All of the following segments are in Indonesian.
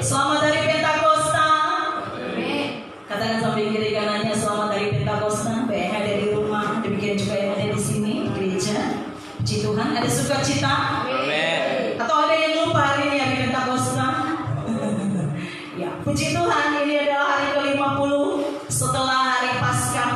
Selamat dari Pentakosta. Katakan sambil kiri kanannya, selamat dari Pentakosta. Baik yang ada di rumah, demikian juga yang ada di sini gereja. Puji Tuhan, ada sukacita. Amin. Atau ada yang lupa hari ini hari Pentakosta? Ya, puji Tuhan, ini adalah hari ke-50 setelah hari Paskah,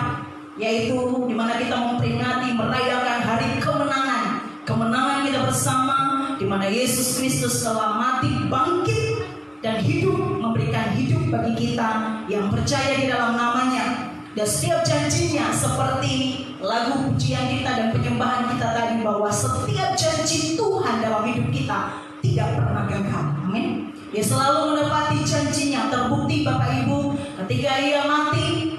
yaitu dimana kita memperingati merayakan hari kemenangan. Kemenangan kita bersama, dimana Yesus Kristus telah mati, bangkit dan hidup, memberikan hidup bagi kita yang percaya di dalam namanya. Dan setiap janjinya seperti lagu pujian kita dan penyembahan kita tadi, bahwa setiap janji Tuhan dalam hidup kita tidak pernah gagal. Amin. Dia selalu menepati janjinya. Terbukti Bapak Ibu ketika ia mati,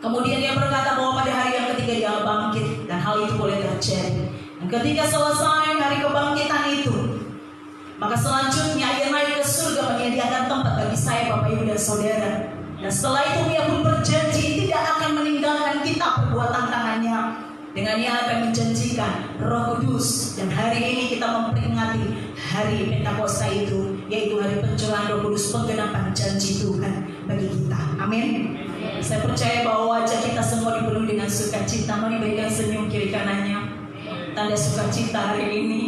kemudian dia berkata bahwa pada hari yang ketiga dia bangkit, dan hal itu boleh terjadi. Dan ketika selesai hari kebangkitan itu, maka selanjutnya ia naik ke surga menyediakan tempat bagi saya, Bapak Ibu dan Saudara. Dan setelah itu ia pun berjanji tidak akan meninggalkan kita perbuatan tangannya. Dengan ia akan menjanjikan Roh Kudus. Dan hari ini kita memperingati hari Pentakosta itu, yaitu hari pencurahan Roh Kudus, penggenapan janji Tuhan bagi kita. Amin. Saya percaya bahwa wajah kita semua dipenuhi dengan sukacita. Mari berikan senyum kiri kanannya, tanda sukacita hari ini.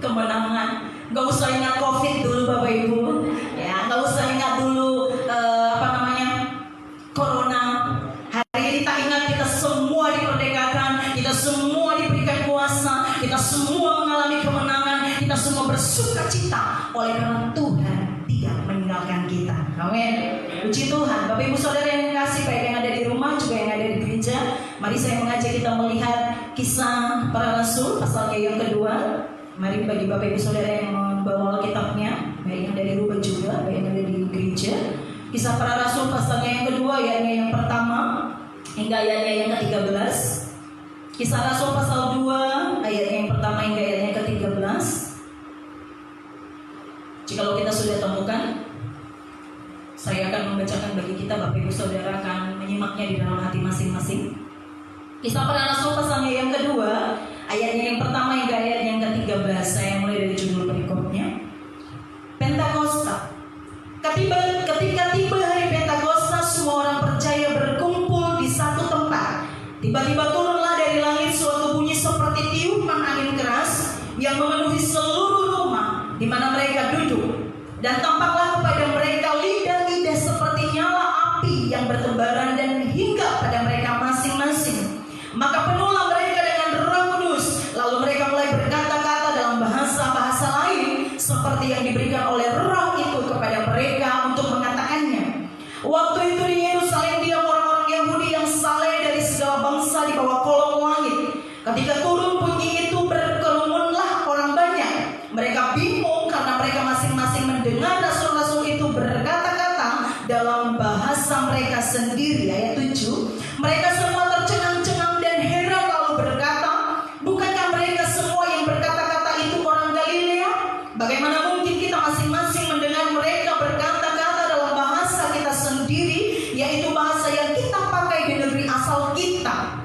Kemenangan. Gak usah ingat COVID dulu Bapak Ibu, ya, gak usah ingat dulu Corona. Hari ini kita ingat kita semua diperdekakan, kita semua diberikan kuasa, kita semua mengalami kemenangan, kita semua bersukacita oleh karena Tuhan tidak meninggalkan kita. Amin. Puji Tuhan. Bapak Ibu Saudara yang kasih, baik yang ada di rumah juga yang ada di gereja, mari saya mengajak kita melihat Kisah Para Rasul pasalnya yang kedua. Mari bagi Bapak Ibu Saudara yang membawa Alkitabnya, baik yang dari rumah juga, baik yang ada di gereja. Kisah Para Rasul pasalnya yang kedua, ayatnya yang pertama hingga ayatnya yang ke-13. Kisah Rasul pasal 2, ayatnya yang pertama hingga ayatnya yang ke-13. Jikalau kita sudah temukan, saya akan membacakan bagi kita, Bapak Ibu Saudara akan menyimaknya di dalam hati masing-masing. Kisah Para Rasul pasalnya yang kedua, ayatnya yang pertama hingga ayat yang ke-13. Saya mulai dari judul berikutnya. Pentakosta. Ketika tiba hari Pentakosta, semua orang percaya berkumpul di satu tempat. Tiba-tiba turunlah dari langit suatu bunyi seperti tiupan angin keras yang memenuhi seluruh rumah di mana mereka duduk. Dan tampaklah kepada mereka lidah-lidah seperti nyala api yang bertebaran dan hinggap pada mereka masing-masing. Maka penuhlah mereka dengan Roh Kudus. Lalu mereka mulai berkata-kata dalam bahasa-bahasa lain seperti yang diberikan oleh Roh itu kepada mereka untuk mengatakannya. Waktu itu di Yerusalem diam orang-orang Yahudi yang saleh dari segala bangsa di bawah kolong langit. Ketika turun bunyi itu, berkerumunlah orang banyak. Mereka bingung karena mereka masing-masing mendengar rasul-rasul itu berkata-kata dalam bahasa mereka sendiri. Ayat 7. Mereka semua tercengang-cengang dan heran lalu berkata, bukankah mereka semua yang berkata-kata itu orang Galilea? Bagaimana mungkin kita masing-masing mendengar mereka berkata-kata dalam bahasa kita sendiri, yaitu bahasa yang kita pakai di negeri asal kita?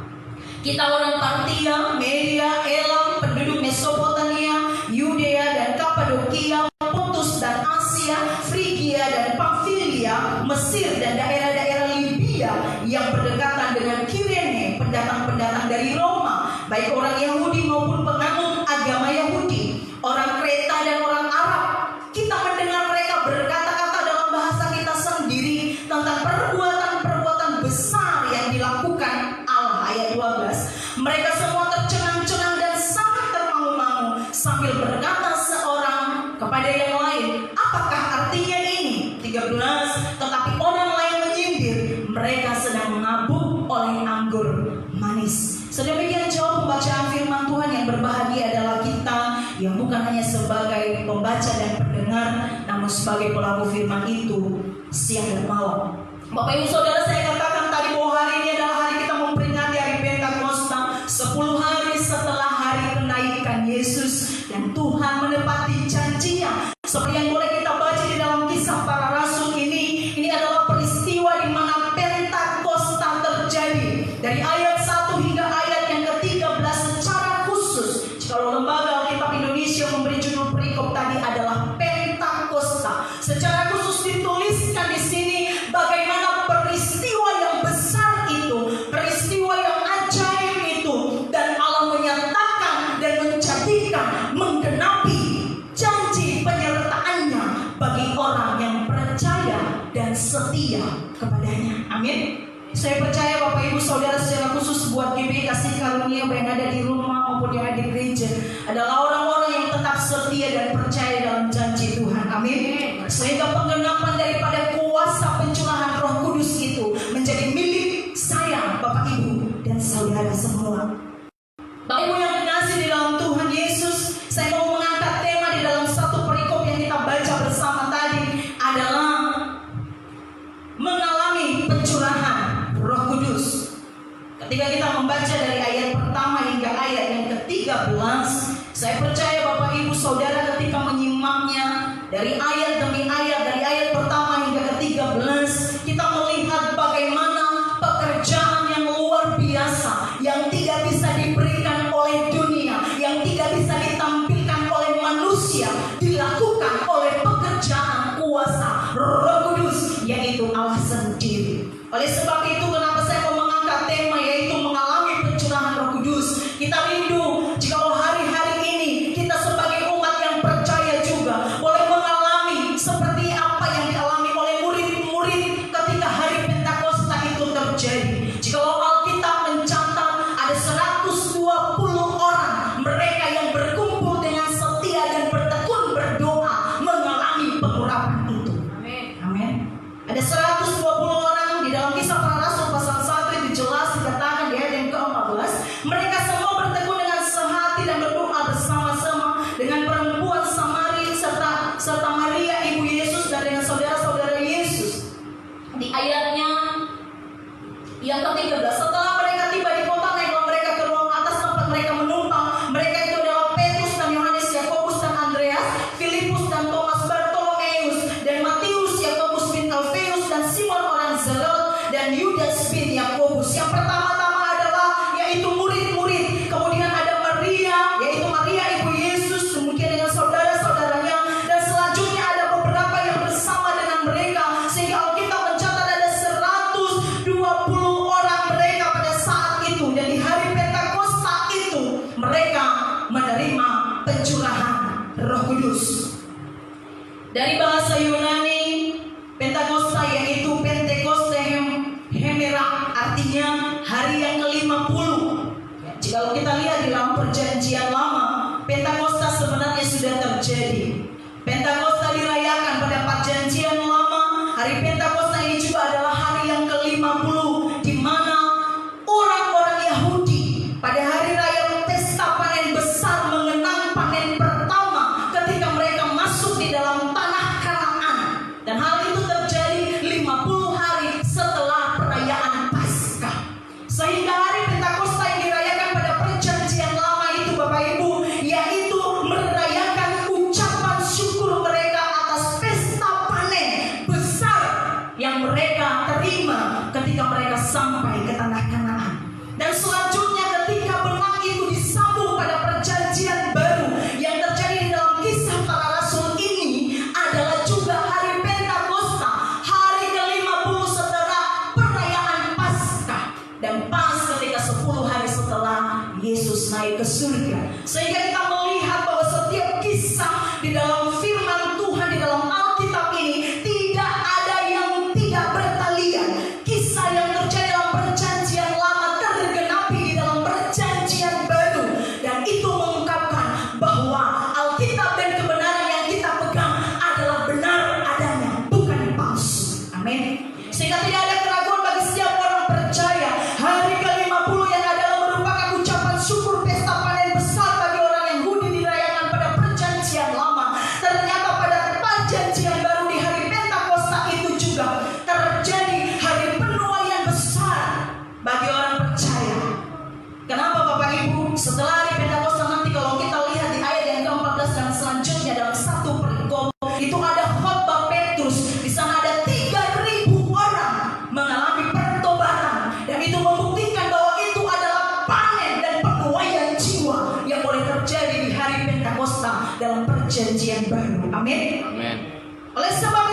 Kita orang Partia, Media, Elam, penduduk Mesopotamia, Yudea dan Kapadokia, Pontus dan Asia, Frigia dan Pamfilia, Mesir dan daerah-daerah Libya yang berdekatan dengan Kirene, pendatang-pendatang dari Roma, baik orang Yahudi maupun penganut agama Yahudi, orang Kreta dan orang Arab. Kita mendengar mereka berkata-kata dalam bahasa kita sendiri tentang perbuatan-perbuatan besar yang dilakukan Allah. Ayat 12. Mereka semua tercengang-cengang dan sangat termangu-mangu sambil berkata seorang kepada yang lain, apakah artinya ini? 13. Tetapi orang lain menyindir, mereka sedang mabuk oleh anggur manis. Sedemikian jauh pembacaan firman Tuhan. Yang berbahagia adalah kita yang bukan hanya sebagai pembaca dan pendengar, namun sebagai pelaku firman itu siang dan malam. Bapak Ibu Saudara, saya katakan tadi bahwa hari ini adalah hari kita memperingati hari Pentakosta, 10 hari setelah hari penaikan Yesus, dan Tuhan menepati janjinya. Seperti yang boleh kita baca di dalam Kisah Para Rasul ini adalah peristiwa di mana Pentakosta terjadi. Dari ayat 1 hingga ayat yang ke-13 secara khusus, kalau Lembaga Alkitab Indonesia memberi judul perikop tadi adalah Pentakosta. Secara khusus dituliskan di sini bagaimana peristiwa yang besar itu, peristiwa yang ajaib itu, dan Allah menyatakan dan menjadikan menggenapi janji penyertaannya bagi orang yang percaya dan setia kepadanya. Amin. Saya percaya Bapak Ibu Saudara, secara khusus buat GBI Kasih Karunia yang ada di rumah maupun yang ada di gereja adalah orang-orang yang tetap setia dan percaya dalam janji Tuhan. Amin. Sehingga penggenapan daripada kuasa pencurahan Roh Kudus itu menjadi milik saya, Bapak Ibu dan saudara semua. Bapak Ibu yang dikasihi di dalam Tuhan Yesus, saya mau mengangkat tema di dalam satu perikop yang kita baca bersama tadi adalah mengalami pencurahan Roh Kudus. Ketika kita membaca dari ayat pertama hingga ayat yang ke-13, saya percaya Bapak Ibu Saudara ketika menyimaknya dari ayat demi ayat, dari ayat pertama hingga ke-13, kita melihat bagaimana pekerjaan yang luar biasa yang tidak bisa diberikan oleh dunia, yang tidak bisa ditampilkan oleh manusia, dilakukan oleh pekerjaan kuasa Roh Kudus, yaitu Allah sendiri. Oleh sebab itu kenapa saya mau mengangkat tema yaitu mengalami pencurahan Roh Kudus. Kita rindu jika hari-hari ini kita sebagai umat yang percaya juga boleh mengalami seperti apa yang dialami oleh murid-murid ketika hari Pentakosta itu terjadi. Jika Alkitab mencatat ada 120 orang mereka yang berkumpul dengan setia dan bertekun berdoa mengalami pengurapan itu. Amin. Ada 120 orang di dalam Kisah Para Rasul pasal 1 itu jelas dikatakan di ayat yang ke-14, mereka semua bertekun dengan sehati dan berdoa bersama-sama dengan perempuan Samaria serta Maria ibu Yesus dan dengan saudara-saudara Yesus. Di ayatnya yang ke-13, setelah mereka tiba di kota, naiklah mereka ke ruang atas tempat mereka menumpang. Mereka itu adalah Petrus dan Yohanes, Yakobus dan Andreas, Filipus dan Thomas, Bartolomeus dan Matius, Yakobus bin Alfeus dan Simon orang Zelot dan Yudas bin Yakobus. Yang pertama-tama adalah yaitu murid-murid. Kemudian ada Maria, yaitu Maria ibu Yesus, kemudian dengan saudara-saudaranya, dan selanjutnya ada beberapa yang bersama dengan mereka, sehingga Alkitab mencatat ada 120 orang mereka pada saat itu. Dan di hari Pentakosta itu mereka menerima pencurahan Roh Kudus. Dari bahasa Yunani Pentakosta yaitu Pentekoste Hemera, artinya hari yang ke-50. Jika kita lihat di dalam perjanjian lama, Pentakosta sebenarnya sudah terjadi. Pentakosta dirayakan pada perjanjian lama. Hari Pentakosta ini juga adalah hari yang ke-50 di mana orang-orang Yahudi pada hari raya pesta panen besar mengenang panen pertama ketika mereka masuk di dalam tanah Kanaan. Dan hal itu terjadi 50 hari setelah perayaan Paskah. Sehingga hari Pentakosta yang dirayakan pada perjanjian lama itu Bapak Ibu, yaitu merayakan ucapan syukur mereka atas pesta panen besar yang mereka terima ketika mereka sampai ke tanah Kanaan. Dan selanjutnya ketika benang itu disambung pada perjanjian baru yang terjadi di dalam Kisah Para Rasul ini adalah juga hari Pentakosta, hari ke-50 setelah perayaan Paskah, dan pas ketika 10 hari setelah Yesus naik ke surga. Sehingga kita melihat bahwa setiap kisah di dalam firman Tuhan di dalam Alkitab ini tidak ada yang tidak bertalian. Kisah yang terjadi dalam perjanjian lama tergenapi di dalam perjanjian baru, dan itu mengungkapkan bahwa Alkitab dan kebenaran yang kita pegang adalah benar adanya, bukan palsu. Amin. Sehingga tidak ada keraguan bagi setiap orang percaya. Hari ke-50 yang adalah merupakan ucapan syukur pesta panen besar bagi orang Yahudi dirayakan pada perjanjian lama. Ternyata pada perjanjian baru di hari Pentakosta itu juga terjadi hari penuaian besar bagi orang percaya. Kenapa Bapak Ibu? Setelah hari Pentakosta nanti kalau kita lihat di ayat yang ke-14 dan selanjutnya dalam satu perikop itu ada khotbah Petrus. Di sana ada 3.000 orang mengalami pertobatan, dan itu membuktikan bahwa itu adalah panen dan penuaian jiwa yang boleh terjadi di hari Pentakosta dalam perjanjian baru. Amin. Amin. Oleh sebab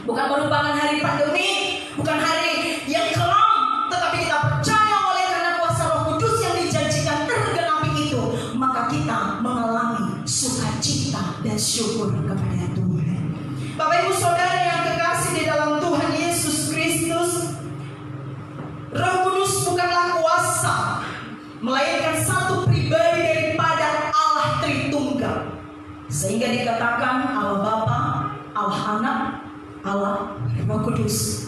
Bukan merupakan hari pandemi, bukan hari yang kelam, tetapi kita percaya oleh karena kuasa Roh Kudus yang dijanjikan tergenapi itu, maka kita mengalami sukacita dan syukur kepada Tuhan. Bapak Ibu Saudara yang kekasih di dalam Tuhan Yesus Kristus, Roh Kudus bukanlah kuasa, melainkan satu pribadi daripada Allah Tritunggal. Sehingga dikatakan Allah Bapa, Allah Anak, Allah Roh Kudus.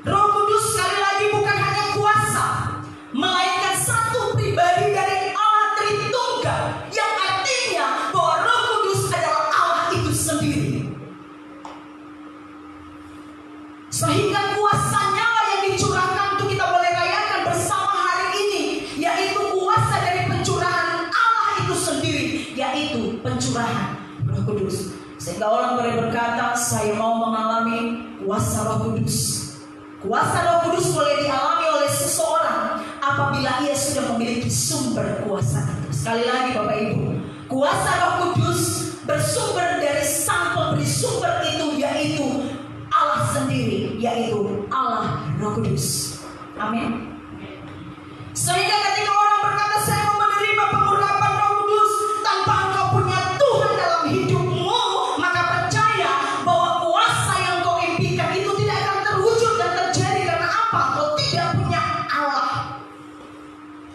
Roh Kudus sekali lagi bukan hanya kuasa, melainkan satu pribadi dari Allah Tritunggal, yang artinya bahwa Roh Kudus adalah Allah itu sendiri. Sehingga kuasa nyala yang dicurahkan untuk kita boleh rayakan bersama hari ini, yaitu kuasa dari pencurahan Allah itu sendiri, yaitu pencurahan Roh Kudus. Sehingga orang boleh berkata, saya mau mengalami kuasa Roh Kudus. Kuasa Roh Kudus boleh dialami oleh seseorang apabila ia sudah memiliki sumber kuasa itu. Sekali lagi Bapak Ibu, kuasa Roh Kudus bersumber dari sang pemberi sumber itu, yaitu Allah sendiri, yaitu Allah Roh Kudus. Amin. Sehingga ketika orang berkata saya mau menerima pengurapan Roh Kudus tanpa engkau punya Tuhan dalam hidupmu, maka percaya bahwa kuasa yang kau impikan itu tidak akan terwujud dan terjadi. Karena apa? Kau tidak punya Allah.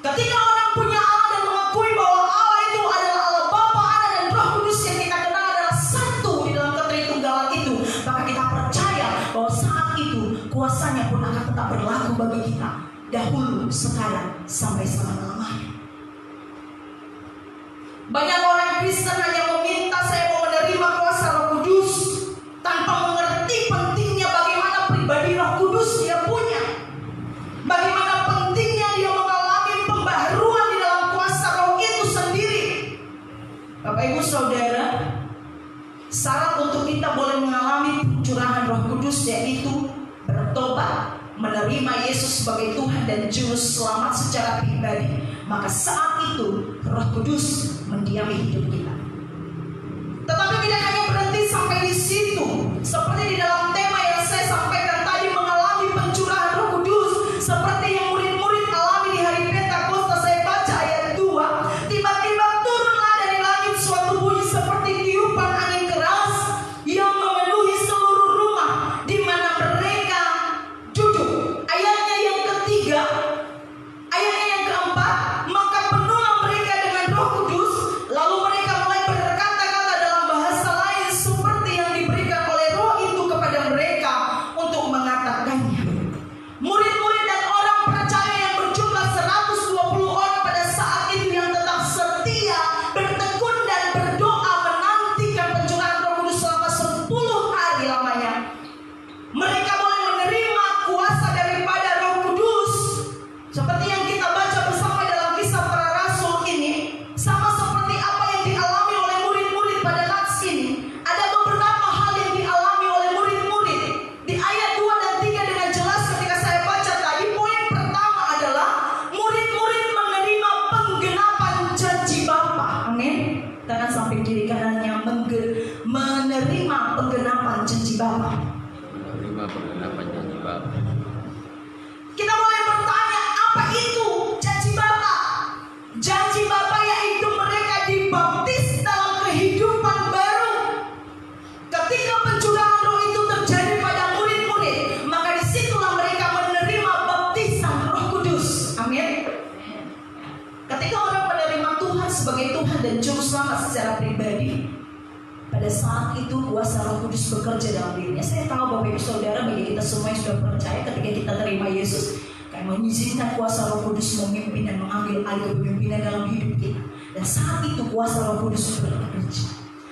Ketika orang punya Allah dan mengakui bahwa Allah itu adalah Allah Bapa, Anak dan Roh Kudus yang kita kenal adalah satu di dalam ketritunggalan itu, maka kita percaya bahwa saat itu kuasanya pun akan tetap berlaku bagi kita, dahulu, sekarang, sampai selama-lamanya. Banyak orang Kristen hanya meminta saya mau menerima kuasa Roh Kudus tanpa mengerti pentingnya bagaimana pribadi Roh Kudus dia punya, bagaimana pentingnya dia mengalami pembaharuan di dalam kuasa Roh itu sendiri. Bapak Ibu Saudara, syarat untuk kita boleh mengalami pencurahan Roh Kudus yaitu bertobat, menerima Yesus sebagai Tuhan dan Juru Selamat secara pribadi. Maka saat itu Roh Kudus mendiami hidup kita. Tetapi tidak hanya berhenti sampai di situ. Seperti di dalam tema yang saya sampaikan tadi, mengalami pencurahan Roh Kudus seperti yang murid-murid alami di hari Pentakosta. Saya baca ayat 2. Tiba-tiba turunlah dari langit suatu bunyi seperti tiupan angin keras yang memenuhi seluruh rumah di mana mereka duduk. Ayatnya yang ketiga, ayatnya yang keempat, maka penuhlah mereka dengan Roh Kudus, lalu mereka mulai berkata-kata dalam bahasa lain seperti yang diberikan oleh Roh itu kepada mereka untuk mengatakannya. Murid-murid dan orang percaya yang berjumlah 120 orang pada saat itu yang tetap setia, bertekun dan berdoa menantikan pencurahan Roh Kudus selama 10 hari lamanya. Mereka boleh menerima kuasa daripada Roh Kudus seperti yang kita baca bersama dalam Kisah Para Rasul ini, sama seperti apa yang dialami oleh murid-murid pada nats ini. Ada beberapa hal yang dialami oleh murid-murid di ayat 2 dan 3 dengan jelas ketika saya baca tadi. Poin pertama adalah murid-murid menerima penggenapan janji Bapa. Amin. Tangan samping kiri kanannya, menerima penggenapan janji Bapa. Menerima penggenapan janji Bapa. Kita boleh bertanya, apa itu janji Bapa? Janji Bapa yaitu mereka dibaptis dalam kehidupan baru. Ketika pencurahan Roh itu terjadi pada murid-murid, maka disitulah mereka menerima baptisan Roh Kudus. Amin. Ketika orang menerima Tuhan sebagai Tuhan dan Juru Selamat secara pribadi, pada saat itu kuasa Roh Kudus bekerja dalam dirinya. Saya tahu Bapak Ibu Saudara, bagi kita semua yang sudah percaya, ketika kita terima Yesus, kami mengizinkan kuasa Roh Kudus memimpin dan mengambil alih kepemimpinan dalam hidup kita. Dan saat itu kuasa Roh Kudus bekerja.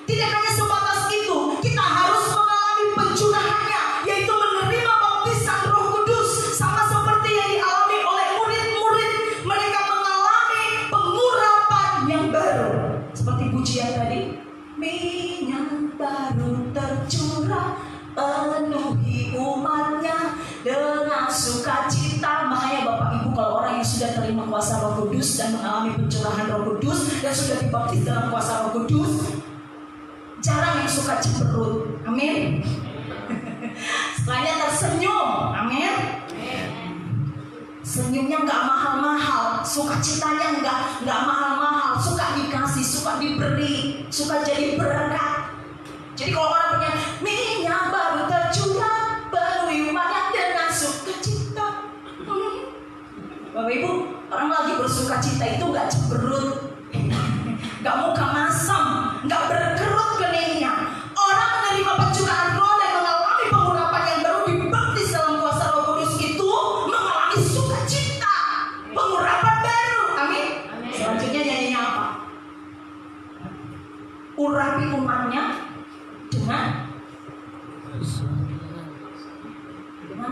Tidak hanya sebatas itu, kita harus mengalami pencurahannya, yaitu menerima baptisan Roh Kudus, sama seperti yang dialami oleh murid-murid. Mereka mengalami pengurapan yang baru, seperti pujian tadi. Minyak baru tercurah, penuhi umatnya dengan sukacita. Makanya Bapak Ibu, kalau orang yang sudah terima kuasa Roh Kudus dan mengalami pencurahan Roh Kudus dan sudah dibaptis dalam kuasa Roh Kudus, jarang yang suka cemberut. Amin. Setelahnya tersenyum. Amin. Senyumnya nggak mahal-mahal, sukacitanya nggak mahal-mahal, suka dikasih, suka diberi, suka jadi berkat. Jadi kalau orang punya minyak baru tercurah, penuhi rumahnya dengan sukacita. Bapak Ibu, orang lagi bersukacita itu nggak cemberut, nggak muka masam, nggak berkerut keningnya. Orang menerima pencurahan roh dan mengalami pengurapan yang baru dibaptis dalam kuasa Roh Kudus itu mengalami sukacita, pengurapan baru. Amin. Selanjutnya nyanyinya apa? Urapi umatnya dengan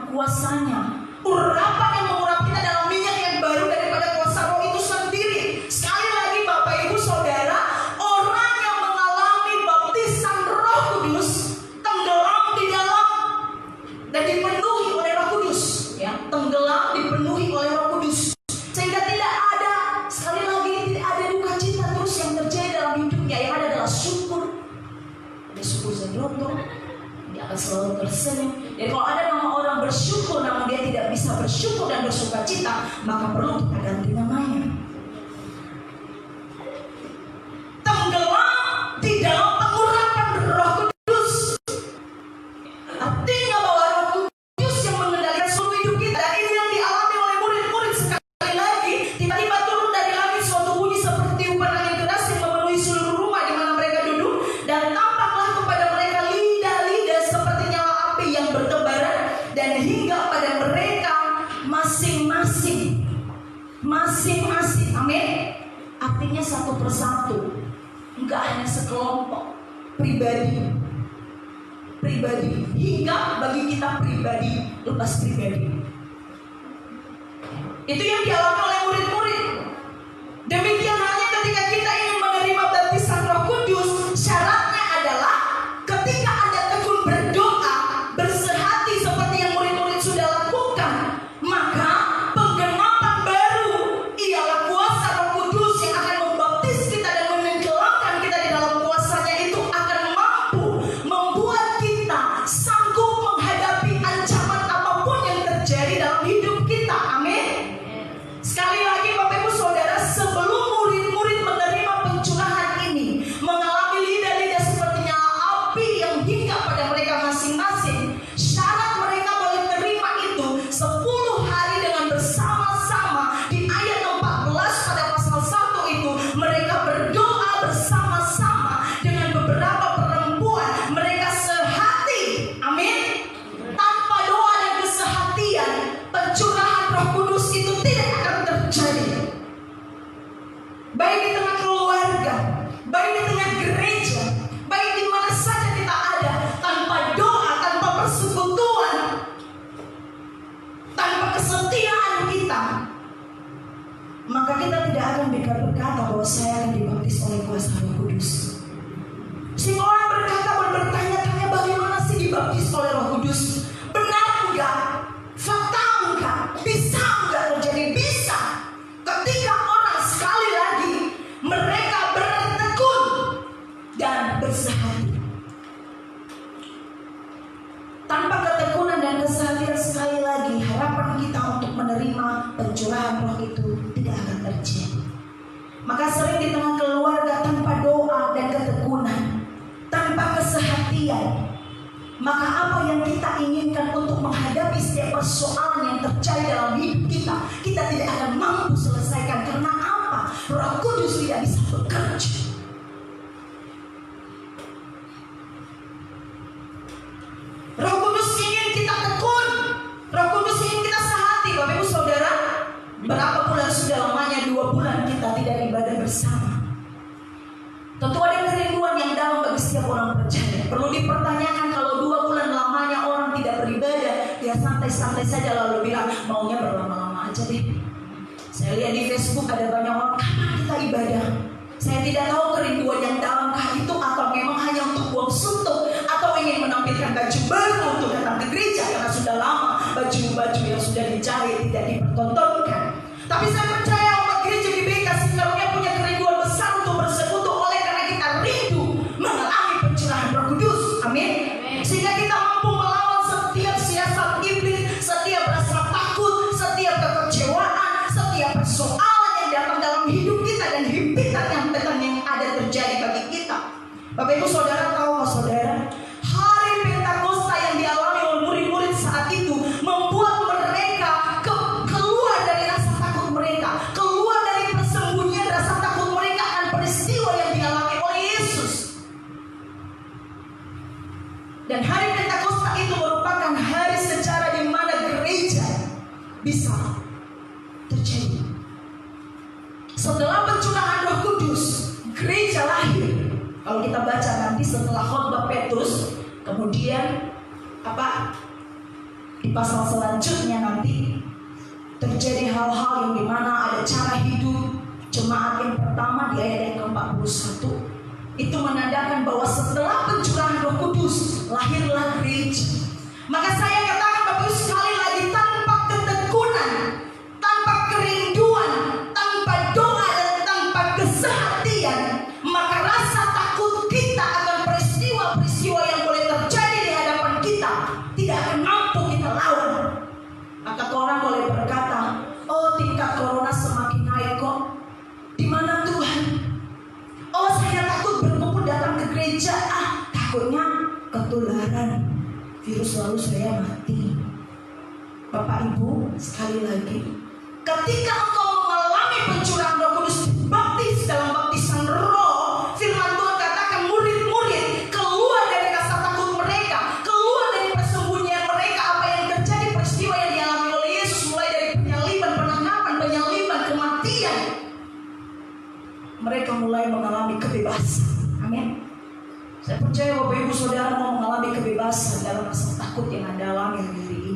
kuasanya. Urapan yang mengurap kita dalam minyak yang baru daripada kuasa roh itu sendiri. Sekali lagi Bapak Ibu Saudara, orang yang mengalami baptisan Roh Kudus tenggelam di dalam dan dipenuhi oleh Roh Kudus, ya, tenggelam dipenuhi oleh Roh Kudus, sehingga tidak ada, sekali lagi tidak ada duka cita terus yang terjadi dalam hidupnya. Yang ada adalah syukur. Ada syukur sedoto, dia akan selalu tersenyum. Jadi kalau ada nama orang bersyukur namun dia tidak bisa bersyukur dan bersuka cita, maka perlu kita ganti namanya. Tenggelam di dalam pengurapan Roh Kudus, artinya bahwa Roh Kudus yang mengendalikan seluruh hidup kita. Dan ini yang dialami oleh murid-murid. Sekali lagi, tiba-tiba turun dari langit suatu bunyi seperti tiupan angin keras yang memenuhi seluruh rumah di mana mereka duduk, dan tampaklah kepada mereka lidah-lidah seperti nyala api yang bertebaran dan hingga pada mereka masing-masing. Amin. Artinya satu persatu, enggak hanya sekelompok, pribadi, hingga bagi kita pribadi, lepas pribadi. Itu yang dialami oleh murid-murid. Demikian halnya ketika kita ingin menerima baptisan Roh Kudus, syaratnya adalah ketika Anda tekun berdoa, bersehati seperti yang murid-murid sudah lakukan, maka penggenapan baru ialah kuasa Roh Kudus yang akan membaptis kita dan menenggelamkan kita di dalam kuasanya. Itu akan mampu membuat kita sanggup menghadapi ancaman apapun yang terjadi dalam hidup kita. Amin. Sekali lagi Bapak Ibu Saudara, sebelum murid-murid menerima pencurahan ini, mengalami lidah-lidah seperti nyala api yang hingga pada mereka masing-masing, syarat mereka boleh terima itu 10 hari dengan bersama-sama. Di ayat 14 pada pasal 1 itu, mereka berdoa bersama-sama dengan beberapa perempuan. Mereka sehati. Amin. Tanpa doa dan kesehatian, pencurahan Roh Kudus itu tidak akan terjadi. Baik di tengah keluarga, baik di tengah gereja, baik di mana saja kita ada, tanpa doa, tanpa persekutuan, tanpa kesetiaan kita, maka kita tidak akan bisa berkata bahwa saya akan dibaptis oleh kuasa Roh Kudus. Sehingga orang bertanya-tanya, bagaimana sih dibaptis oleh Roh Kudus? Benar enggak? Fakta enggak? Bisa enggak terjadi? Bisa. Ketika orang sekali lagi mereka bertekun dan bersehati. Tanpa ketekunan dan kesehatian, sekali lagi harapan kita untuk menerima pencurahan roh itu tidak akan terjadi. Maka sering di tengah keluarga tanpa doa dan ketekunan, tanpa kesehatian, maka apa yang kita inginkan untuk menghadapi setiap persoalan yang terjadi dalam hidup kita tidak akan mampu selesaikan. Karena apa? Roh Kudus tidak bisa bekerja. Roh Kudus ingin kita tekun, Roh Kudus ingin kita sehati. Bapak Ibu Saudara, berapa bulan sudah lamanya 2 bulan kita tidak ibadah bersama? Tentu ada kerinduan yang dalam bagi setiap orang percaya. Perlu dipertanyakan, kalau 2 bulan lamanya orang tidak beribadah, ya santai-santai saja lalu bilang maunya berlama-lama aja deh. Saya lihat di Facebook ada banyak orang, kapan kita ibadah? Saya tidak tahu kerinduan yang dalamkah itu, atau memang hanya untuk buang suntuk, atau ingin menampilkan baju baru untuk datang ke gereja karena sudah lama baju-baju yang sudah dicari tidak dipertontonkan. Tapi saya percaya umat gereja GBK sebenarnya punya kerinduan besar untuk bersekutu, oleh karena kita rindu mengalami pencurahan hidup kita dan himpitan yang ada terjadi bagi kita. Bapak Ibu Saudara tahu saudara, hari Pentakosta yang dialami oleh murid-murid saat itu membuat mereka keluar dari rasa takut mereka, keluar dari persembunyian rasa takut mereka akan peristiwa yang dialami oleh Yesus. Dan hari Pentakosta itu merupakan hari sejarah di mana gereja bisa terjadi. Setelah pencurahan Roh Kudus, gereja lahir. Kalau kita baca nanti setelah khotbah Petrus, kemudian di pasal selanjutnya nanti terjadi hal-hal yang dimana ada cara hidup jemaat yang pertama di ayat yang ke-41. Itu menandakan bahwa setelah pencurahan Roh Kudus lahirlah gereja. Maka saya katakan Bapak Ibu sekali lagi, tanpa ketekunan, tanpa kerinduan, tanpa doa dan tanpa kesehatian, maka rasa takut kita akan peristiwa-peristiwa yang boleh terjadi di hadapan kita tidak akan mampu kita lawan. Maka orang boleh berkata, oh tingkat corona semakin naik kok. Di mana Tuhan? Oh saya takut berkumpul datang ke gereja, takutnya ketularan virus lalu saya mati. Bapak Ibu sekali lagi, ketika engkau mengalami pencurahan Roh Kudus, baptis dalam baptisan Roh, firman Tuhan katakan murid-murid keluar dari rasa takut mereka, keluar dari persembunyian mereka. Apa yang terjadi, peristiwa yang dialami oleh Yesus, mulai dari penyaliban, penangkapan, penyaliban, kematian, mereka mulai mengalami kebebasan. Amin. Saya percaya Bapak Ibu Saudara mau mengalami kebebasan dalam rasa takut yang Anda alami hari ini.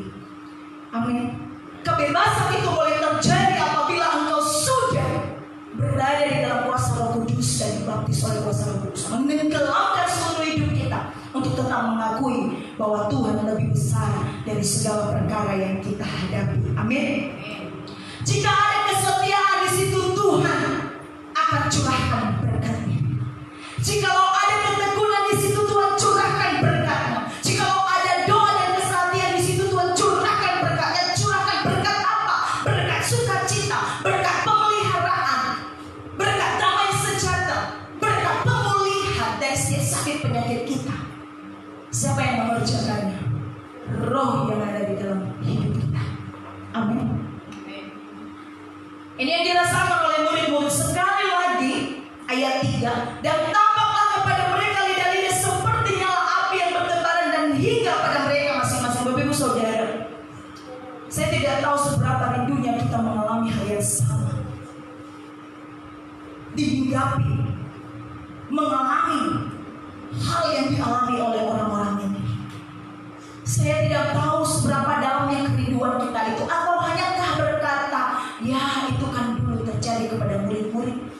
Amin. Kebebasan itu boleh terjadi apabila engkau sudah berada di dalam kuasa Roh Kudus dan dibaptis oleh kuasa Roh Kudus, menenggelamkan seluruh hidup kita untuk tetap mengakui bahwa Tuhan lebih besar dari segala perkara yang kita hadapi. Amin. Jika ada kesetiaan di situ, Tuhan akan curahkan berkat-Nya. Jikalau ada ketekunan di situ, Tuhan curahkan berkat-Nya. Jikalau ada doa dan kesehatan di situ, Tuhan curahkan berkat-Nya. Curahkan berkat apa? Berkat sukacita, berkat pemeliharaan, berkat damai sejahtera, berkat pemulihan dari setiap sakit penyakit kita. Siapa yang mengerjakannya? Roh yang ada di dalam hidup kita. Amin. Ini yang dirasakan oleh murid-murid. Sekali lagi ayat 3, dan tampaklah kepada mereka lidah-lidah seperti nyala api yang bertebaran dan hingga pada mereka masing-masing. Bapak Ibu Saudara, saya tidak tahu seberapa rindunya kita mengalami hal yang sama, dihinggapi, mengalami hal yang dialami oleh orang-orang ini. Saya tidak tahu seberapa dalamnya kerinduan kita itu, atau hanyakah berkata, ya itu kan dulu terjadi kepada murid-murid.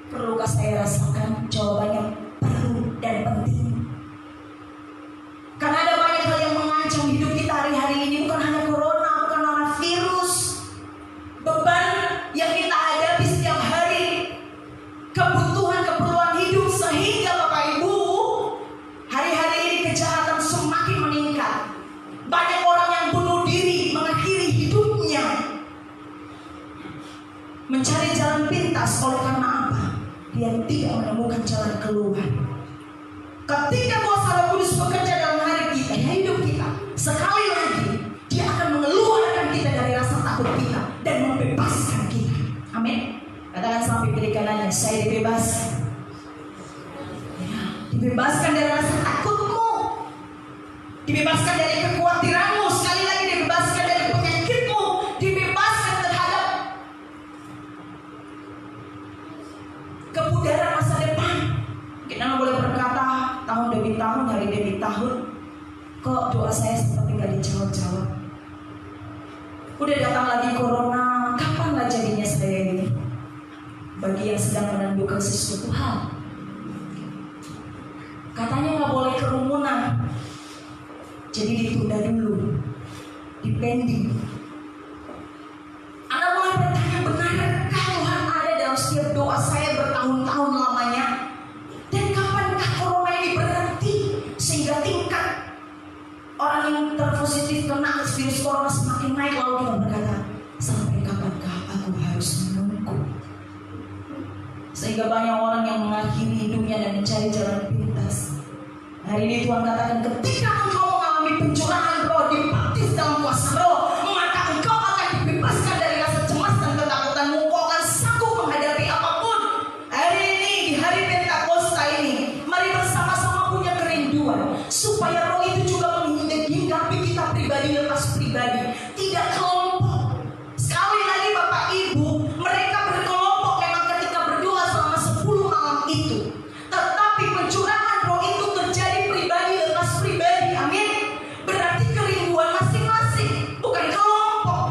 Perlukah saya rasakan? Jawabannya perlu dan penting. Karena ada banyak hal yang mengancam hidup kita hari-hari ini. Bukan hanya corona, bukan hanya virus, beban yang kita hadapi setiap hari, kebutuhan-keperluan hidup, sehingga Bapak Ibu, hari-hari ini kejahatan semakin meningkat. Banyak orang yang bunuh diri, mengakhiri hidupnya, mencari jalan pintas. Oleh karena apa? Dia tidak menemukan jalan keluar. Ketika kuasa Roh Kudus bekerja dalam hari kita, hidup kita, sekali lagi Dia akan mengeluarkan kita dari rasa takut kita dan membebaskan kita. Amin. Katakan sampai kiri kanannya, saya dibebaskan. Ya, dibebaskan dari rasa takutmu, dibebaskan dari kekhawatiranmu, sekali lagi dibebaskan dari penyakitmu, dibebaskan terhadap kebudaran masa depan. Kita boleh berkata tahun demi tahun, hari demi tahun, kok doa saya seperti gak dijawab-jawab. Udah datang lagi corona, kapan lah jadinya saya ini? Bagi yang sedang menandukan sesuatu hal, katanya gak boleh kerumunan, jadi ditunda dulu, dipending. Anda boleh bertanya, benarkah Tuhan ada dalam setiap doa saya bertahun-tahun lamanya? Dan kapankah corona ini berhenti sehingga tingkat orang yang terpositif kena virus corona semakin naik? Lalu kita berkata, sampai kapankah aku harus menunggu? sehingga banyak orang yang mengakhiri hidupnya dan mencari jalan pintas. Hari ini Tuhan katakan, ketika engkau mengalami pencurahan roh, dibaptis dalam kuasa roh, maka engkau akan dibebaskan dari rasa cemas dan ketakutanmu. Engkau akan sanggup menghadapi apapun. Hari ini, di hari Pentakosta ini, mari bersama-sama punya kerinduan supaya roh itu juga menghinggapi kita pribadi lepas pribadi, tidak kelompok. Sekali lagi Bapak Ibu, mereka berkelompok memang ketika berdoa selama 10 malam itu, tetapi pencurahan roh itu terjadi pribadi lepas pribadi. Amin. Berarti kerinduan masing-masing, bukan kelompok.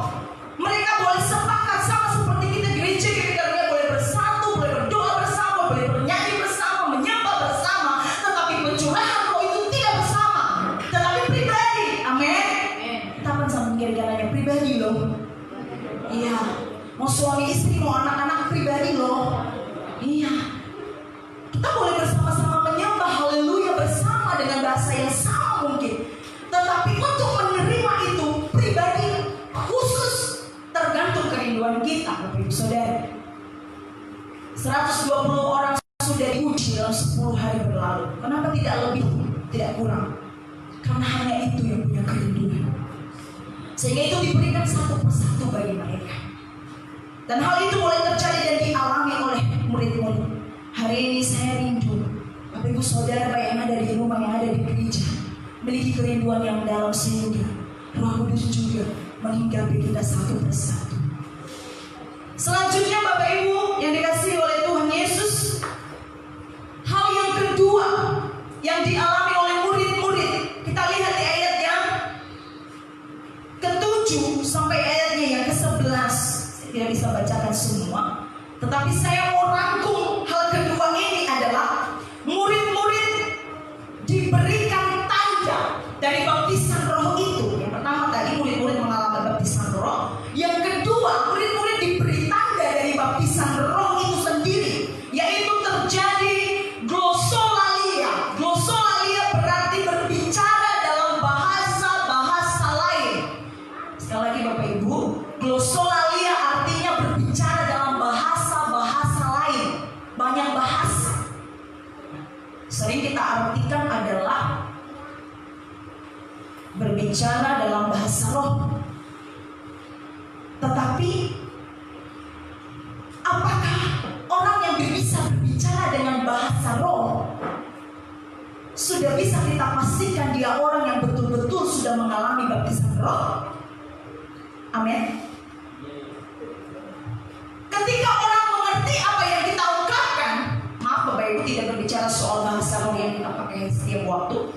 Mereka boleh sepakat sama seperti kita gereja, ketika mereka boleh bersatu, boleh berdoa bersama, boleh bernyanyi bersama, menyembah bersama, tetapi pencurahan roh itu tidak bersama, tetapi pribadi. Amin. Tapan sama kira-kiranya pribadi loh. Iya, mau suami istri, mau anak-anak pribadi loh. Iya, kita boleh bersama-sama menyembah haleluya bersama dengan bahasa yang sama mungkin, tetapi untuk menerima itu pribadi khusus, tergantung kerinduan kita. Bapak Ibu Saudara, 120 orang sudah diuji dalam 10 hari berlalu. Kenapa tidak lebih, tidak kurang? Karena hanya itu yang punya kerinduan, sehingga itu diberikan satu persatu bagi mereka. Dan hal itu mulai terjadi dan dialami oleh murid-murid. Hari ini saya rindu Bapak Ibu Saudara, baik yang ada di rumah, yang ada di gereja, memiliki kerinduan yang dalam sehingga Roh Kudus juga menghinggapi kita satu persatu. Selanjutnya Bapak Ibu yang dikasihi oleh Tuhan Yesus, hal yang kedua yang dialami oleh murid-murid, kita lihat di ayat yang ke-7 sampai ayatnya yang ke-11. Saya tidak bisa bacakan semua, tetapi saya mau rangkum hal kedua ini adalah murid-murid diberikan tanda dari baptisan roh itu. Yang pertama tadi murid-murid mengalami baptisan roh. Yang kedua, murid-murid diberi tanda dari baptisan roh itu sendiri, yaitu terjadi glosolalia. Glosolalia berarti berbicara dalam bahasa-bahasa lain. Sekali lagi Bapak Ibu, glosolalia artinya berbicara dalam bahasa-bahasa lain, banyak bahasa. Sering kita artikan adalah berbicara dalam bahasa roh. Tetapi apakah orang yang bisa berbicara dengan bahasa roh sudah bisa kita pastikan dia orang yang betul-betul sudah mengalami baptisan roh? Amin. Ketika orang mengerti apa yang kita ungkapkan, maaf Bapak Ibu, tidak berbicara soal bahasa roh yang kita pakai setiap waktu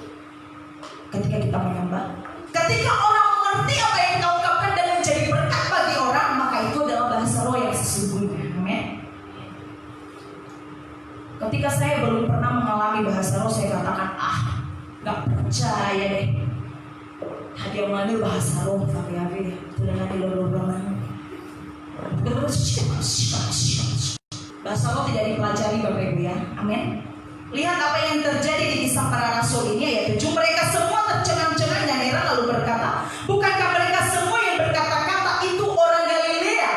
ketika kita menyembah. Ketika orang mengerti apa yang kita ungkapkan dan menjadi berkat bagi orang, maka itu adalah bahasa roh yang sesungguhnya. Amin. Ketika saya belum pernah mengalami bahasa roh, saya katakan, gak percaya deh. Hadiah mana bahasa roh, tapi tulen hadi lolo-lolo. Bahasa roh tidak dipelajari Bapak Ibu ya. Amin. Lihat apa yang terjadi di kisah para rasul ini, ayat 7. Mereka semua tercengang-cengang dan heran lalu berkata, bukankah mereka semua yang berkata-kata itu orang Galilea?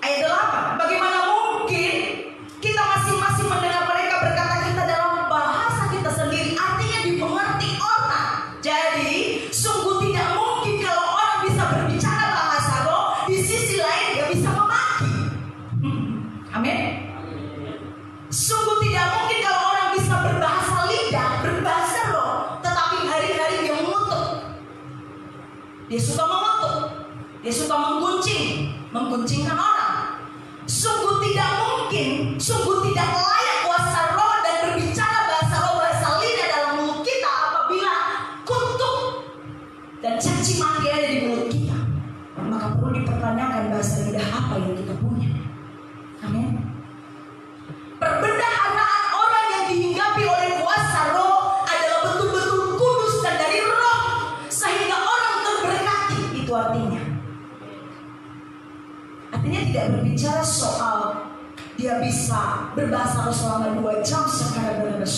Ayat 8. Bagaimana mungkin kita masing-masing mendengar mereka berkata kita dalam bahasa kita sendiri, artinya dimengerti orang. Jadi sungguh tidak mungkin kalau orang bisa berbicara bahasa roh, di sisi lain dia bisa memaki. Amin. Sungguh tidak mungkin kalau orang bisa berbahasa lidah, berbahasa roh, tetapi hari-hari dia mengutuk. Dia suka mengutuk, dia suka mengguncingkan orang. Sungguh tidak mungkin, sungguh tidak layak kuasa roh dan berbicara bahasa roh, bahasa lidah dalam mulut kita apabila kutuk dan caci maki ada di mulut kita. Maka perlu dipertanyakan bahasa lidah apa yang kita punya. Amin. Perbendaharaan orang yang dihinggapi oleh kuasa roh adalah betul-betul kudus dan dari roh, sehingga orang terberkati. Itu artinya tidak berbicara soal dia bisa berbahasa roh selama 2 jam secara benar-benar.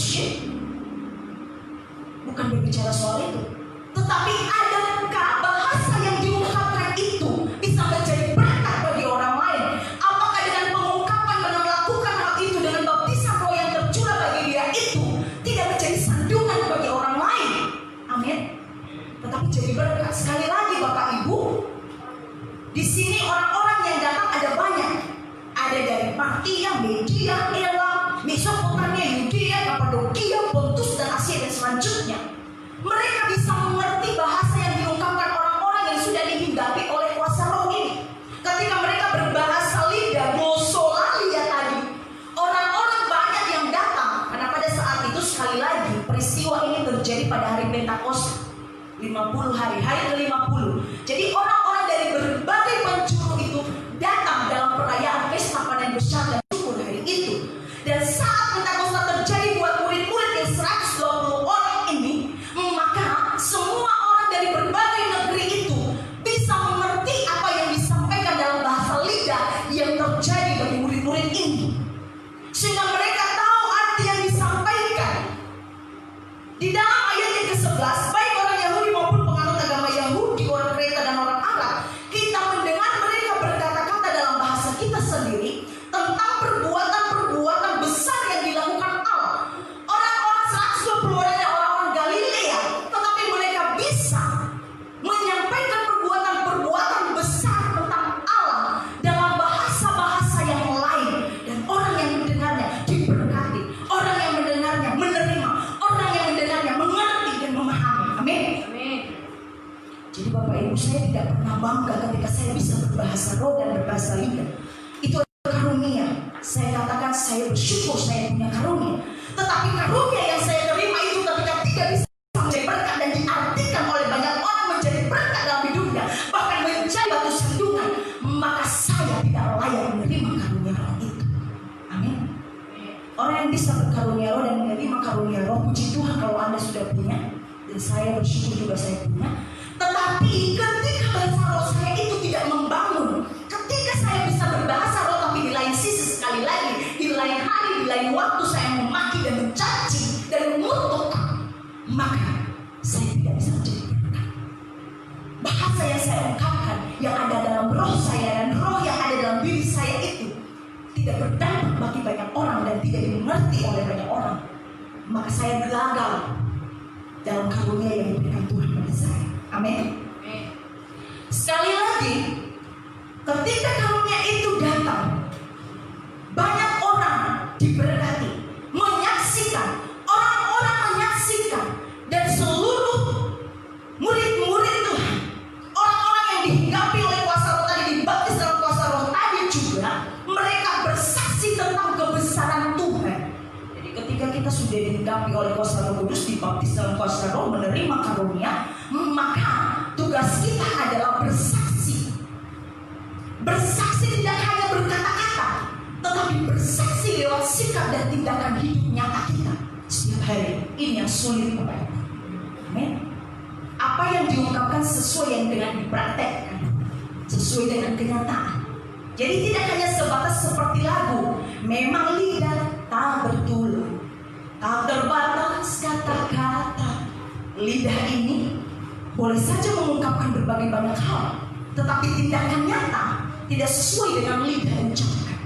Bukan berbicara soal itu, tetapi adakah bahasa yang diungkapkan itu bisa menjadi berkat bagi orang lain? Apakah dengan pengungkapan dan melakukan hal itu dengan Partia, Media, Elam, Mesopotamia, Yudea, Kapadokia, Pontus dan Asia dan selanjutnya. Mereka bisa mengerti bahasa yang diungkapkan orang-orang yang sudah dihinggapi oleh kuasa roh ini. Ketika mereka berbahasa lidah, glosolalia tadi, orang-orang banyak yang datang. Karena pada saat itu sekali lagi peristiwa ini terjadi pada hari Pentakosta, 50 hari ke-50. Jadi orang-orang dari berbagai penjuru itu datang dalam perayaan pesta panen besar dan syukur hari itu. Dan saat Pentakosta terjadi buat murid-murid yang 120 orang ini, maka semua orang dari berbagai negeri itu bisa mengerti apa yang disampaikan dalam bahasa lidah yang terjadi bagi murid-murid ini, sehingga mereka tahu arti yang disampaikan. Di dalam ayat yang ke-11, baik orang Yahudi maupun penganut agama Yahudi, orang Kreta dan orang Arab, kita mendengar mereka berkata-kata dalam bahasa kita sendiri tentang perbuatan-perbuatan besar yang dilakukan Allah. Orang-orang 120 orang dan orang-orang Galilea, tetapi mereka bisa menyampaikan perbuatan-perbuatan besar tentang Allah dalam bahasa-bahasa yang lain, dan orang yang mendengarnya diberkati, orang yang mendengarnya menerima, orang yang mendengarnya mengerti dan memahami. Amin. Jadi Bapak Ibu, saya tidak pernah bangga ketika saya bisa berbahasa roh dan berbahasa lidah. Itu adalah karunia. Saya katakan saya bersyukur saya punya karunia. Tetapi karunia yang saya terima itu ketika tidak bisa menjadi berkat dan diartikan oleh banyak orang menjadi berkat dalam hidupnya, bahkan menjadi batu sandungan, maka saya tidak layak menerima karunia roh itu. Amin. Orang yang bisa berkarunia roh dan menerima karunia roh, puji Tuhan kalau Anda sudah punya, dan saya bersyukur juga saya punya. Tetapi ketika bahasa roh saya itu tidak membangun, ketika saya bisa berbahasa roh tapi di lain sisi sekali lagi, di lain hari, di lain waktu saya memaki dan mencaci dan mengutuk, maka saya tidak bisa menjadi berkat. Bahasa yang saya ungkapkan, yang ada dalam roh saya dan roh yang ada dalam diri saya itu tidak berdampak bagi banyak orang dan tidak dimengerti oleh banyak orang, maka saya gagal dalam karunia yang diberikan Tuhan pada saya. Amin. Sekali lagi, ketika karunia itu datang, banyak orang diberkati, menyaksikan, orang-orang menyaksikan, dan seluruh murid-murid Tuhan, orang-orang yang dihinggapi oleh kuasa roh tadi, dibaptis dalam kuasa roh tadi juga, mereka bersaksi tentang kebesaran Tuhan. Jadi ketika kita sudah dihinggapi oleh kuasa roh kudus, dibaptis dalam kuasa roh, menerima karunia, maka tugas kita adalah bersaksi. Bersaksi tidak hanya berkata-kata, tetapi bersaksi lewat sikap dan tindakan hidup nyata kita setiap hari. Ini yang sulit, Bapak Ibu. Amin. Apa yang diungkapkan sesuai yang dengan dipraktekkan, sesuai dengan kenyataan. Jadi tidak hanya sebatas seperti lagu, memang lidah tak bertulang, tak terbatas kata-kata. Lidah ini boleh saja mengungkapkan berbagai banyak hal, tetapi tindakan nyata tidak sesuai dengan lidah yang ucapkan.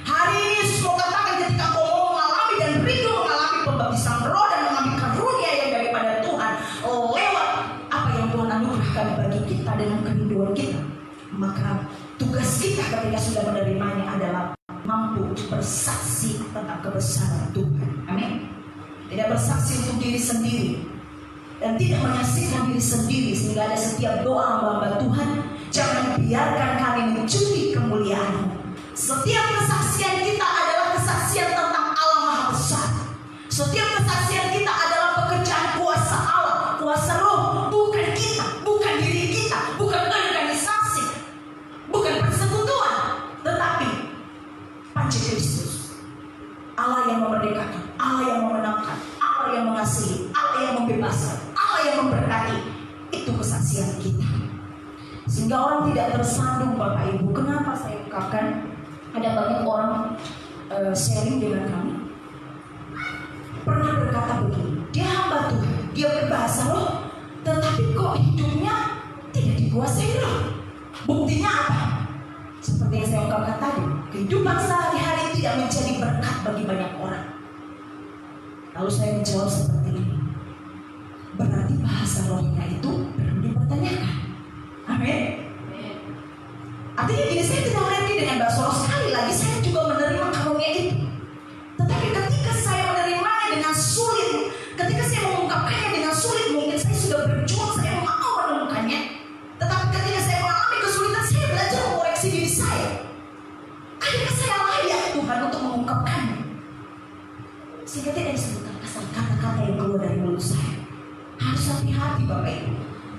Hari ini Yesus mau katakan ketika kau mau mengalami dan rindu mengalami pembaptisan roh dan mengalami karunia yang daripada Tuhan lewat apa yang Tuhan anugerahkan bagi kita dengan kerinduan kita, maka tugas kita ketika sudah menerimanya adalah mampu bersaksi tentang kebesaran Tuhan. Amin. Tidak bersaksi untuk diri sendiri dan tidak menyaksikan diri sendiri, sehingga ada setiap doa hamba Tuhan, jangan biarkan kami mencuri kemuliaan-Mu. Setiap kesaksian kita adalah kesaksian tentang Allah Maha Besar. Setiap kesaksian kita adalah pekerjaan kuasa Allah, kuasa roh, bukan kita, bukan diri kita, bukan organisasi, bukan persekutuan, tetapi Panca Kristus. Allah yang memerdekakan, Allah yang memenangkan, Allah yang mengasihi, Allah yang membebaskan, Allah yang memberkati. Itu kesaksian kita, sehingga orang tidak tersandung. Bapak Ibu, kenapa saya ungkapkan? Ada banyak orang sharing dengan kami, pernah berkata begini, dia hamba Tuhan, dia berbahasa roh, tetapi kok hidupnya tidak dikuasai roh. Buktinya apa? Seperti yang saya ungkapkan tadi, kehidupan sehari-hari tidak menjadi berkat bagi banyak orang. Lalu saya menjawab seperti ini, berarti bahasa rohnya itu perlu dipertanyakan. Amin. Artinya gini, saya tidak mengerti dengan bahasa roh. Sekali lagi saya juga menerima karunia mengungkapkannya. Sehingga tidak disebutkan kasar kata-kata yang keluar dari mulut saya. Harus hati-hati Bapak Ibu.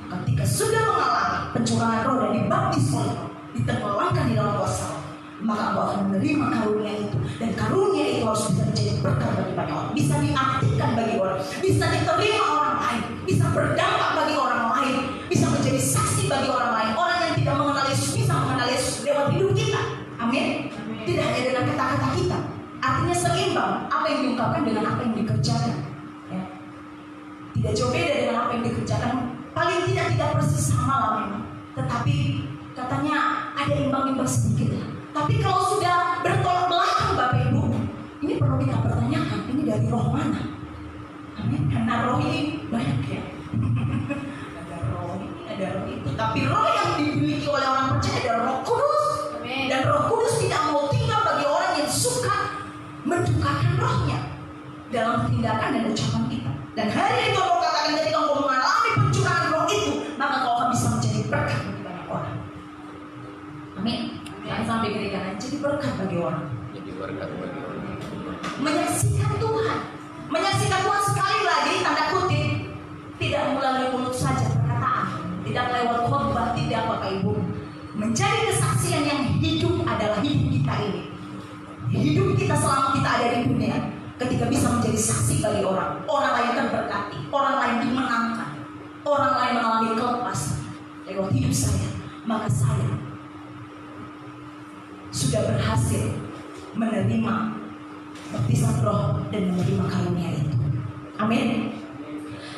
Ketika sudah mengalami pencurahan roh dan dibaptis oleh Roh, ditengelangkan di dalam kuasa Roh, maka engkau akan menerima karunia itu. Dan karunia itu harus bisa menjadi berkat bagi banyak orang, bisa diartikan bagi orang, bisa diterima orang lain, bisa berdampak bagi orang lain, bisa menjadi saksi bagi orang lain. Orang yang tidak mengenal Yesus bisa mengenal Yesus lewat hidup kita. Amin. Tidak hanya dengan kata-kata kita. Artinya seimbang apa yang diungkapkan dengan apa yang dikerjakan. Ya. Tidak jauh beda dengan apa yang dikerjakan. Paling tidak persis sama lah memang. Tetapi katanya ada imbang-imbang sedikit lah. Tapi kalau sudah bertolak belakang Bapak Ibu, ini perlu kita pertanyakan, ini dari roh mana? Amin. Karena roh ini banyak ya. Ada roh ini, ada roh itu. Tapi roh yang dimiliki oleh orang percaya adalah Roh Kudus. Amin. Dan Roh Kudus tidak mau tinggal bagi orang yang suka mendukakan rohnya dalam tindakan dan ucapan kita. Dan hari itu mau katakan ketika engkau mengalami pencurahan roh itu, maka kau akan bisa menjadi berkat bagi banyak orang. Amin. Jangan sampai kiri kanan jadi berkat bagi orang. Jadi berkat bagi orang. Menyaksikan Tuhan. Menyaksikan Tuhan sekali lagi tanda kutip, tidak melalui mulut saja perkataan, tidak lewat khotbah, tidak Bapak Ibu. Menjadi kesaksian yang hidup adalah hidup kita ini. Hidup kita selama kita ada di dunia, ketika bisa menjadi saksi bagi orang, orang lain terberkati, orang lain dimenangkan, orang lain mengalami kelepasan lewat hidup saya, maka saya sudah berhasil menerima baptisan roh dan menerima karunia itu. Amin.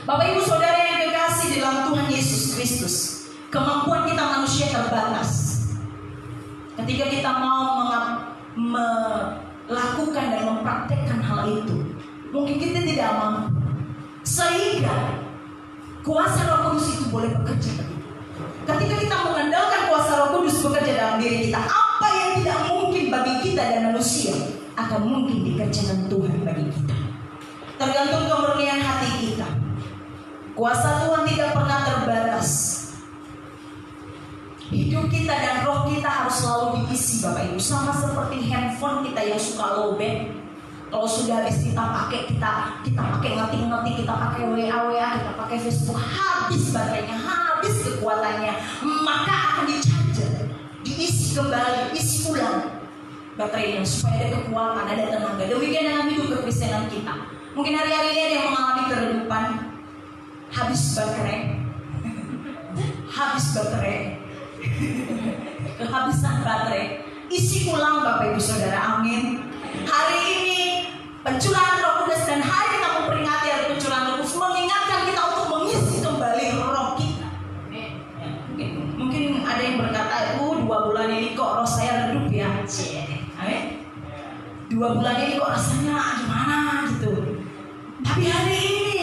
Bapak Ibu Saudara yang kekasih dalam Tuhan Yesus Kristus, kemampuan kita manusia terbatas. Ketika kita mau melakukan dan mempraktekkan hal itu, mungkin kita tidak mampu. Sehingga kuasa Roh Kudus itu boleh bekerja bagi kita. Ketika kita mengandalkan kuasa Roh Kudus bekerja dalam diri kita, apa yang tidak mungkin bagi kita dan manusia akan mungkin dikerjakan Tuhan bagi kita. Tergantung kemurnian hati kita. Kuasa Tuhan tidak pernah terbatas. Hidup kita dan roh kita harus selalu diisi Bapak Ibu. Sama seperti handphone kita yang suka lowbat. Kalau sudah habis kita pakai ngetik, kita pakai WA, kita pakai Facebook, habis baterainya, habis kekuatannya, maka akan di-charger, diisi kembali, isi ulang baterainya supaya ada kekuatan, ada tenaga. Demikian dengan hidup kekristenan kita. Mungkin hari-hari ini ada yang mengalami keredupan, habis baterai, kehabisan baterai, isi ulang Bapak Ibu Saudara. Amin. Hari ini pencurahan Roh Kudus dan hari kita memperingati hari pencurahan Roh Kudus mengingatkan kita untuk mengisi kembali roh kita. Ya, mungkin ada yang berkata, 2 bulan ini kok roh saya redup ya. Amin. 2 bulan ini kok rasanya gimana gitu. Tapi hari ini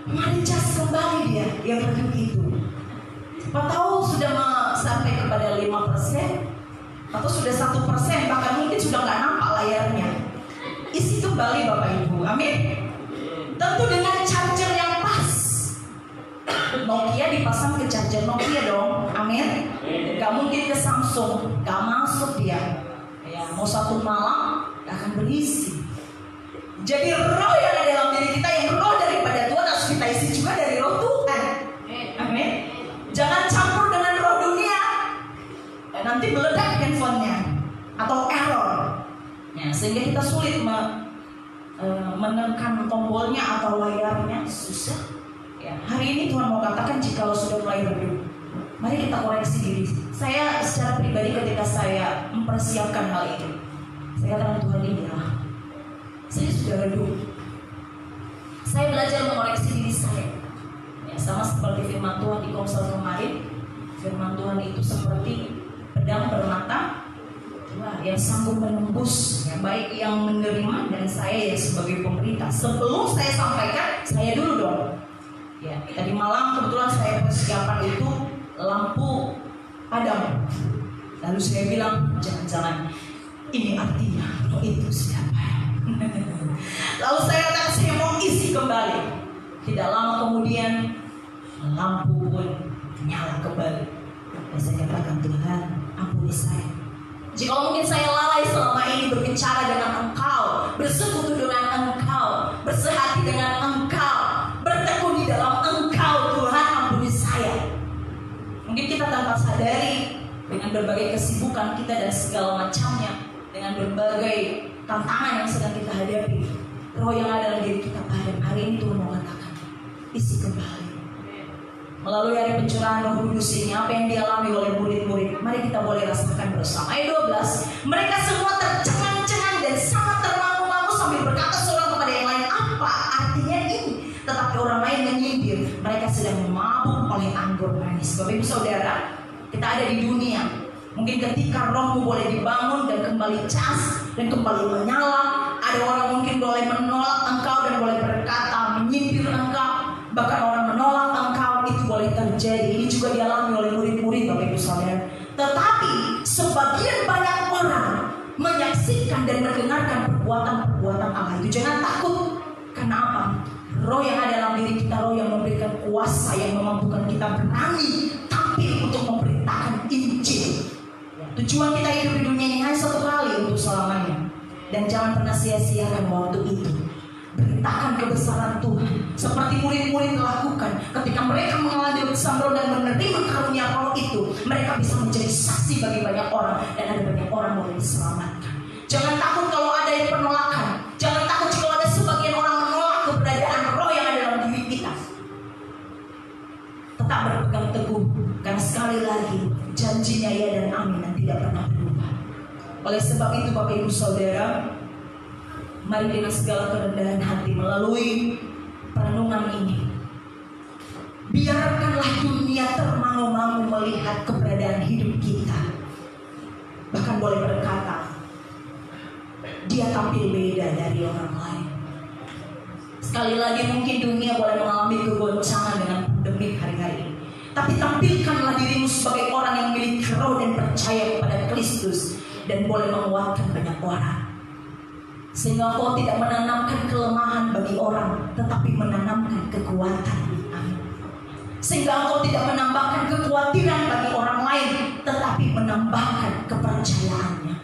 mencas kembali dia yang redup itu. Siapa tahu sudah sampai kepada 5% atau sudah 1%, bahkan mungkin sudah nggak nampak layarnya. Isi kembali Bapak Ibu, amin. Tentu dengan charger yang pas. Nokia dipasang ke charger Nokia dong, amin. Gak mungkin ke Samsung, gak masuk dia. Ya, mau 1 malam gak akan berisi. Jadi roh yang ada dalam diri kita, yang roh daripada Tuhan, harus kita isi juga dari roh Tuhan, amin. Jangan campur dengan roh dunia. Nanti meledak handphonenya atau error. Ya, sehingga kita sulit menekan tombolnya atau layarnya, susah. Ya, hari ini Tuhan mau katakan, jika lo sudah mulai redup, mari kita koreksi diri. Saya secara pribadi ketika saya mempersiapkan hal ini, saya katakan, Tuhan ini saya sudah redup. Saya belajar mengoreksi diri saya. Ya, sama seperti firman Tuhan di Komsel kemarin, firman Tuhan itu seperti pedang bermata dua yang sanggup menembus, yang baik yang menerima dan saya yang sebagai pemberita. Sebelum saya sampaikan, saya dulu dong. Ya, tadi malam kebetulan saya persiapan itu lampu padam. Lalu saya bilang, jangan-jangan ini artinya roh itu siapa? Lalu saya katakan, saya mau isi kembali. Tidak lama kemudian lampu pun nyala kembali. Dan saya katakan, Tuhan, ampuni saya. Jika mungkin saya lalai selama ini berbicara dengan Engkau, dengan berbagai kesibukan kita dan segala macamnya, dengan berbagai tantangan yang sedang kita hadapi, roh yang ada dalam diri kita padam. Hari ini Tuhan mau katakan, isi kembali. Melalui hari pencurahan Roh Kudus ini, apa yang dialami oleh murid-murid, mari kita boleh rasakan bersama. Ayat 12, mereka semua tercengang-cengang dan sangat termangu-mangu sambil berkata seorang kepada yang lain, apa artinya ini? Tetapi orang lain menyindir, mereka sedang mabuk oleh anggur manis. Bapak Ibu Saudara, kita ada di dunia. Mungkin ketika rohmu boleh dibangun dan kembali cas dan kembali menyala, ada orang mungkin boleh menolak engkau dan boleh berkata menyindir engkau, bahkan orang menolak engkau, itu boleh terjadi. Ini juga dialami oleh murid-murid Bapak Ibu Saudara. Tetapi sebagian banyak orang menyaksikan dan mendengarkan perbuatan-perbuatan Allah itu. Jangan takut. Karena apa? Roh yang ada dalam diri kita, roh yang memberikan kuasa, yang memampukan kita berani tampil untuk memberitakan Injil. Tujuan kita hidup di dunia ini hanya satu kali untuk selamanya. Dan jangan pernah sia-siakan waktu itu. Beritakan kebesaran Tuhan seperti murid-murid lakukan ketika mereka mengalami bersama roh dan menerima karunia roh itu. Mereka bisa menjadi saksi bagi banyak orang dan ada banyak orang boleh diselamatkan. Jangan takut kalau ada yang penolakan. Jangan takut kalau ada sebagian orang menolak keberadaan roh yang ada dalam diri kita. Tetap berpegang teguh, karena sekali lagi janjinya ya dan amin dan tidak pernah berubah. Oleh sebab itu Bapak Ibu Saudara, mari dengan segala kerendahan hati melalui perenungan ini, biarkanlah dunia termangu-mangu melihat keberadaan hidup kita. Bahkan boleh berkata, dia tampil beda dari orang lain. Sekali lagi mungkin dunia boleh mengalami kegoncangan dengan pandemi hari-hari ini, tapi tampilkanlah dirimu sebagai orang yang memiliki roh dan percaya kepada Kristus dan boleh menguatkan banyak orang. Sehingga kau tidak menanamkan kelemahan bagi orang, tetapi menanamkan kekuatan. Amin. Sehingga engkau tidak menambahkan kekhawatiran bagi orang lain, tetapi menambahkan kepercayaannya.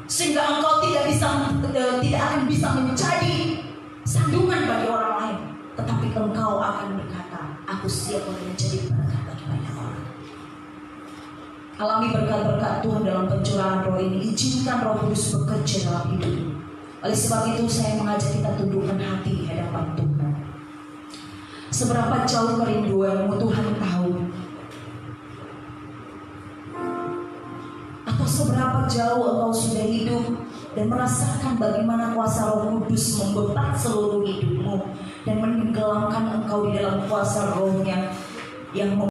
Sehingga engkau tidak akan bisa menjadi sandungan bagi orang lain, tetapi engkau akan berkata, aku siap untuk menjadi berkat bagi banyak orang. Alami berkat-berkat Tuhan dalam pencurahan roh ini. Izinkan Roh Kudus bekerja dalam hidupmu. Oleh sebab itu saya mengajak kita tundukkan hati di hadapan Tuhan. Seberapa jauh kerinduanmu Tuhan tahu. Atau seberapa jauh engkau sudah hidup dan merasakan bagaimana kuasa Roh Kudus membebat seluruh hidupmu dan menenggelamkan engkau di dalam kuasa Roh-Nya yang